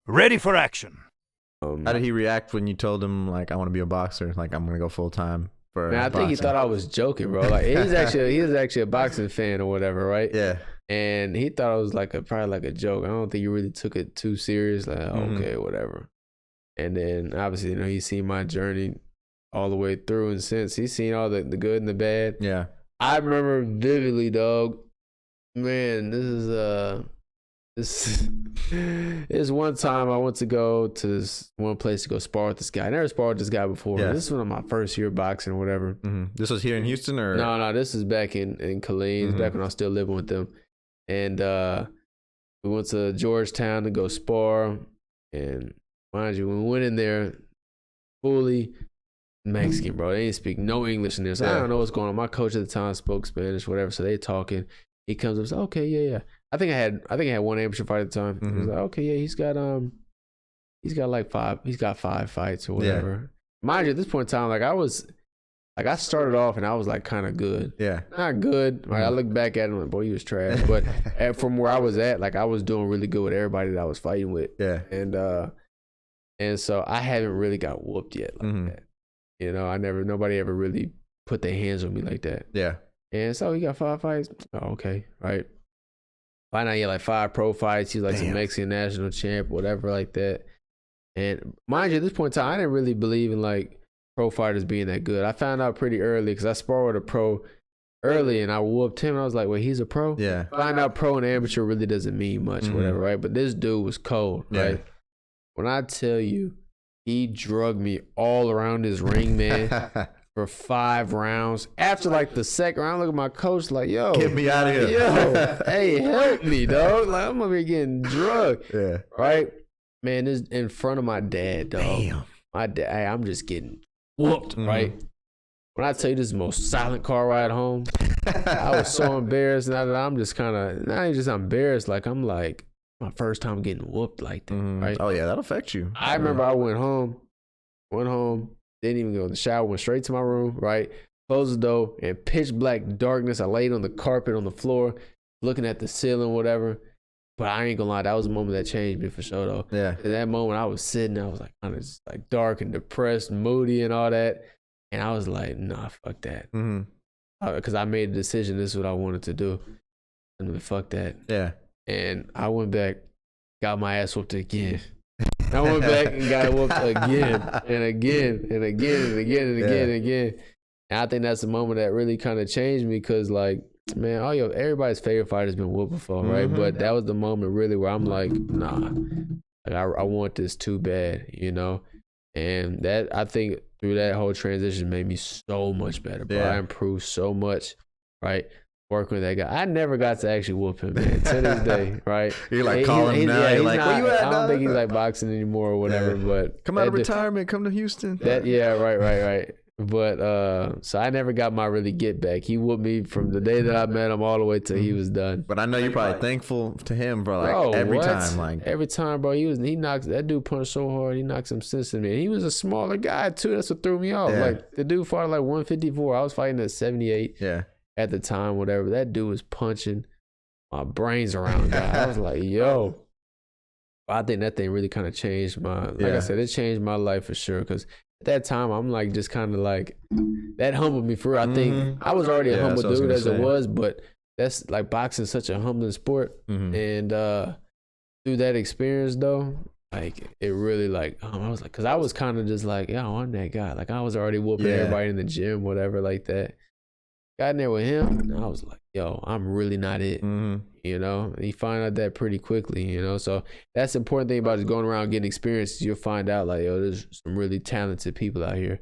Ready for action. How did he react when you told him, like, I want to be a boxer? Like, I'm going to go full time for Man, I think he thought I was joking, bro. Like, he was actually a boxing fan or whatever, right? Yeah. And he thought it was probably like a joke. I don't think he really took it too serious. Like, okay, whatever. And then obviously, he's seen my journey all the way through, and since he's seen all the good and the bad. Yeah. I remember vividly, dog. Man, this is one time I went to go to this one place to go spar with this guy. I never sparred with this guy before. Yeah. This was one of my first year boxing or whatever. This was here in Houston, or no, this is back in Killeen, back when I was still living with them. And we went to Georgetown to go spar. And mind you, when we went in there, fully Mexican, bro. They didn't speak no English in there. So I don't know what's going on. My coach at the time spoke Spanish, whatever. So they talking. He comes up and says, okay, yeah. I think I had one amateur fight at the time. He was like, okay, yeah, he's got five fights or whatever. Mind you, at this point in time, I started off and I was like kind of good. Yeah. Not good. Like, I look back at him like, boy, he was trash. But from where I was at, like, I was doing really good with everybody that I was fighting with. Yeah. And so I haven't really got whooped yet like that. Nobody ever really put their hands on me like that. Yeah. And so he got 5 fights. Oh, okay. Right. By now he had like 5 pro fights. He's like some Mexican national champ, whatever like that. And mind you, at this point in time, I didn't really believe in like pro fighters being that good. I found out pretty early because I sparred with a pro early and I whooped him. And I was like, wait, he's a pro? Yeah. Find out pro and amateur really doesn't mean much, whatever, right? But this dude was cold, right? When I tell you, he drugged me all around his ring, man. For 5 rounds. After like the second round, I look at my coach like, yo, get me out of here. Yo, hey, help me, dog. Like, I'm over here getting drugged. Yeah. Right? Man, this in front of my dad, dog. Damn. My dad, hey, I'm just getting whooped, right? When I tell you this is the most silent car ride home, I was so embarrassed. Now that I'm just kind of, not even just embarrassed, like I'm like, my first time getting whooped like that, right? Oh, yeah, that'll affect you. I remember I went home, didn't even go in the shower, went straight to my room, right? Closed the door, and pitch black darkness. I laid on the carpet on the floor, looking at the ceiling, whatever. But I ain't gonna lie, that was a moment that changed me for sure, though. Yeah. At that moment, I was sitting, I was like kind of just like dark and depressed, moody and all that. And I was like, nah, fuck that. Because I made a decision, this is what I wanted to do. And fuck that. Yeah. And I went back, got my ass whooped again. I went back and got whooped again and again and again and again and again and again. And I think that's the moment that really kind of changed me because, like, man, everybody's favorite fighter's been whooped before, right? But that was the moment really where I'm like, nah, like I want this too bad, And that, I think through that whole transition made me so much better, bro. I improved so much, right? Working with that guy. I never got to actually whoop him, man, to this day, right? You're like calling him now. You're like, where you at, I don't think he's like boxing anymore or whatever, but. Come out of retirement, come to Houston. Right. But, so I never got my really get back. He whooped me from the day that I met him all the way till he was done. But I know you're probably thankful to him, bro. Like every time, bro. He knocks, that dude punched so hard, he knocked some sense in me. And he was a smaller guy too. That's what threw me off. Like the dude fought at like 154. I was fighting at 78. Yeah. At the time, whatever, that dude was punching my brains around, guy. I was like, yo. I think that thing really kind of changed I said, it changed my life for sure. Because at that time, I'm like, just kind of like, that humbled me for real. I think I was already a humble dude as it was, but that's like boxing is such a humbling sport. And through that experience, though, like, it really like, I was like, because I was kind of just like, yeah, I'm that guy. Like, I was already whooping everybody in the gym, whatever, like that. Got in there with him, and I was like, yo, I'm really not it, And he found out that pretty quickly, So that's the important thing about just going around getting experience. You'll find out, like, yo, there's some really talented people out here.